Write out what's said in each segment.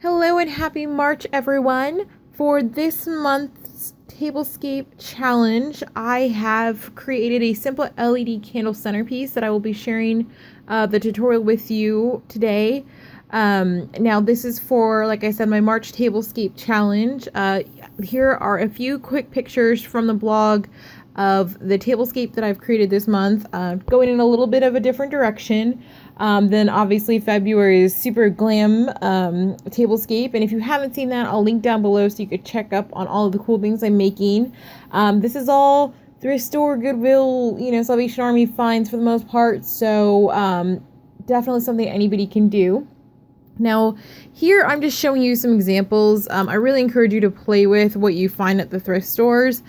Hello and happy March, everyone. For this month's tablescape challenge, I have created a simple LED candle centerpiece that I will be sharing the tutorial with you today. Now this is for, like I said, my March tablescape challenge. Here are a few quick pictures from the blog of the tablescape that I've created this month, going in a little bit of a different direction. Then obviously February's super glam tablescape, and if you haven't seen that, I'll link down below so you could check up on all of the cool things I'm making. This is all thrift store, Goodwill, Salvation Army finds for the most part, so definitely something anybody can do. Now, here I'm just showing you some examples. I really encourage you to play with what you find at the thrift stores.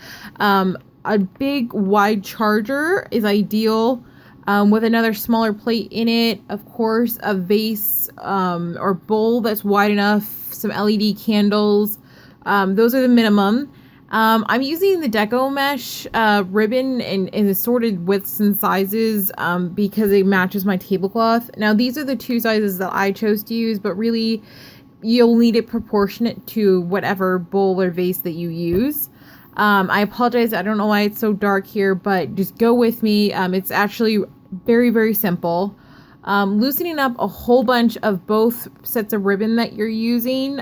A big wide charger is ideal, with another smaller plate in it. Of course, a vase or bowl that's wide enough, some LED candles. Those are the minimum. I'm using the Deco mesh ribbon in assorted widths and sizes because it matches my tablecloth. Now, these are the two sizes that I chose to use, but really you'll need it proportionate to whatever bowl or vase that you use. I apologize, I don't know why it's so dark here, but just go with me. It's actually very, very simple. Loosening up a whole bunch of both sets of ribbon that you're using.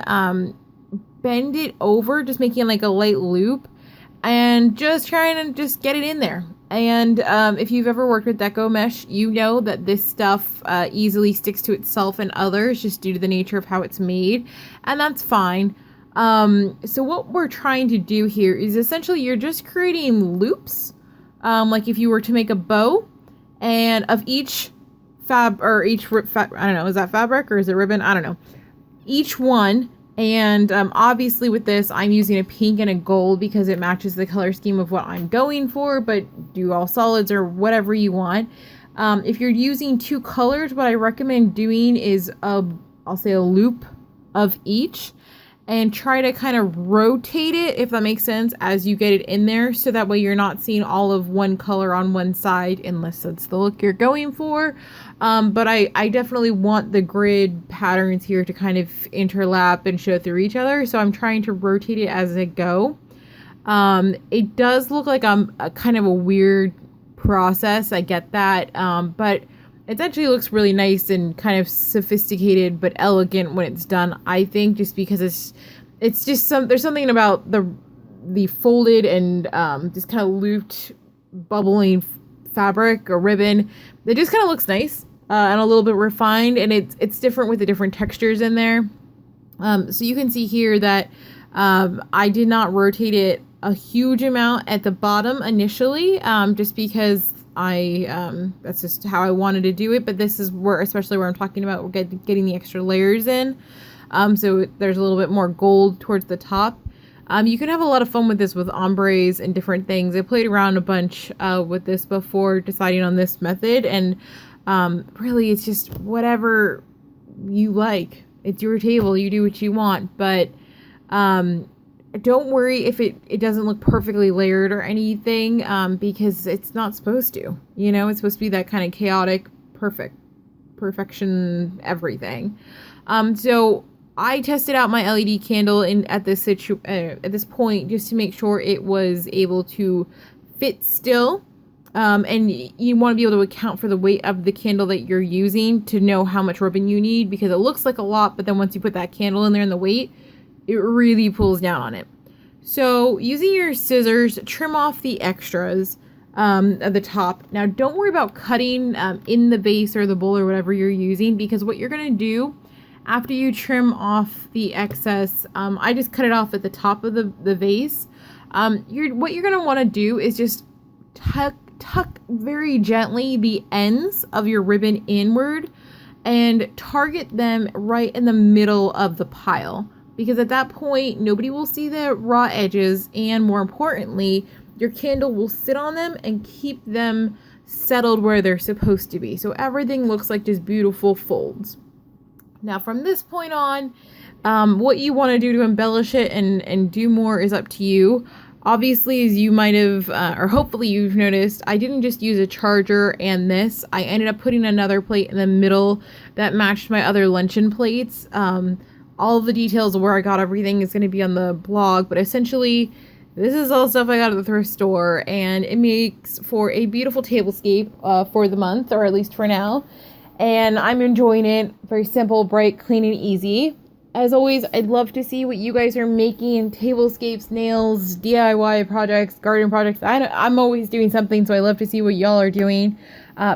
Bend it over, just making like a light loop, and just trying to just get it in there. And if you've ever worked with Deco mesh, you know that this stuff easily sticks to itself and others just due to the nature of how it's made, and that's fine. So what we're trying to do here is essentially you're just creating loops, like if you were to make a bow, and of each I don't know, is that fabric or is it ribbon? I don't know. Each one, and obviously with this, I'm using a pink and a gold because it matches the color scheme of what I'm going for, but do all solids or whatever you want. If you're using two colors, what I recommend doing is I'll say a loop of each, and try to kind of rotate it, if that makes sense, as you get it in there, so that way you're not seeing all of one color on one side, unless that's the look you're going for. But I definitely want the grid patterns here to kind of interlap and show through each other, so I'm trying to rotate it as I go. It does look like I'm kind of a weird process, I get that, but it actually looks really nice and kind of sophisticated but elegant when it's done, I think, just because it's just there's something about the folded and just kind of looped bubbling fabric or ribbon that just kind of looks nice and a little bit refined, and it's different with the different textures in there. So you can see here that I did not rotate it a huge amount at the bottom initially, just because that's just how I wanted to do it, but this is especially where I'm talking about we're getting the extra layers in, so there's a little bit more gold towards the top. You can have a lot of fun with this with ombres and different things. I played around a bunch with this before deciding on this method, and really it's just whatever you like. It's your table, you do what you want, but don't worry if it doesn't look perfectly layered or anything, because it's not supposed to. It's supposed to be that kind of chaotic, perfection, everything. So I tested out my LED candle at this point just to make sure it was able to fit still. And you want to be able to account for the weight of the candle that you're using to know how much ribbon you need, because it looks like a lot, but then once you put that candle in there and the weight, it really pulls down on it. So using your scissors, trim off the extras at the top. Now don't worry about cutting in the vase or the bowl or whatever you're using, because what you're going to do after you trim off the excess, I just cut it off at the top of the vase. What you're going to want to do is just tuck very gently the ends of your ribbon inward and target them right in the middle of the pile. Because at that point, nobody will see the raw edges, and more importantly, your candle will sit on them and keep them settled where they're supposed to be. So everything looks like just beautiful folds. Now from this point on, what you want to do to embellish it and do more is up to you. Obviously, as you might have, or hopefully you've noticed, I didn't just use a charger and this. I ended up putting another plate in the middle that matched my other luncheon plates. All the details of where I got everything is going to be on the blog, but essentially this is all stuff I got at the thrift store, and it makes for a beautiful tablescape for the month, or at least for now, and I'm enjoying it. Very simple, bright, clean, and easy. As always, I'd love to see what you guys are making: tablescapes, nails, DIY projects, garden projects. I'm always doing something, so I love to see what y'all are doing.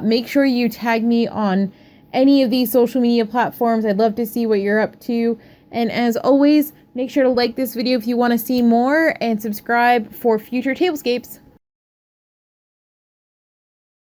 Make sure you tag me on any of these social media platforms. I'd love to see what you're up to. And as always, make sure to like this video if you want to see more, and subscribe for future tablescapes.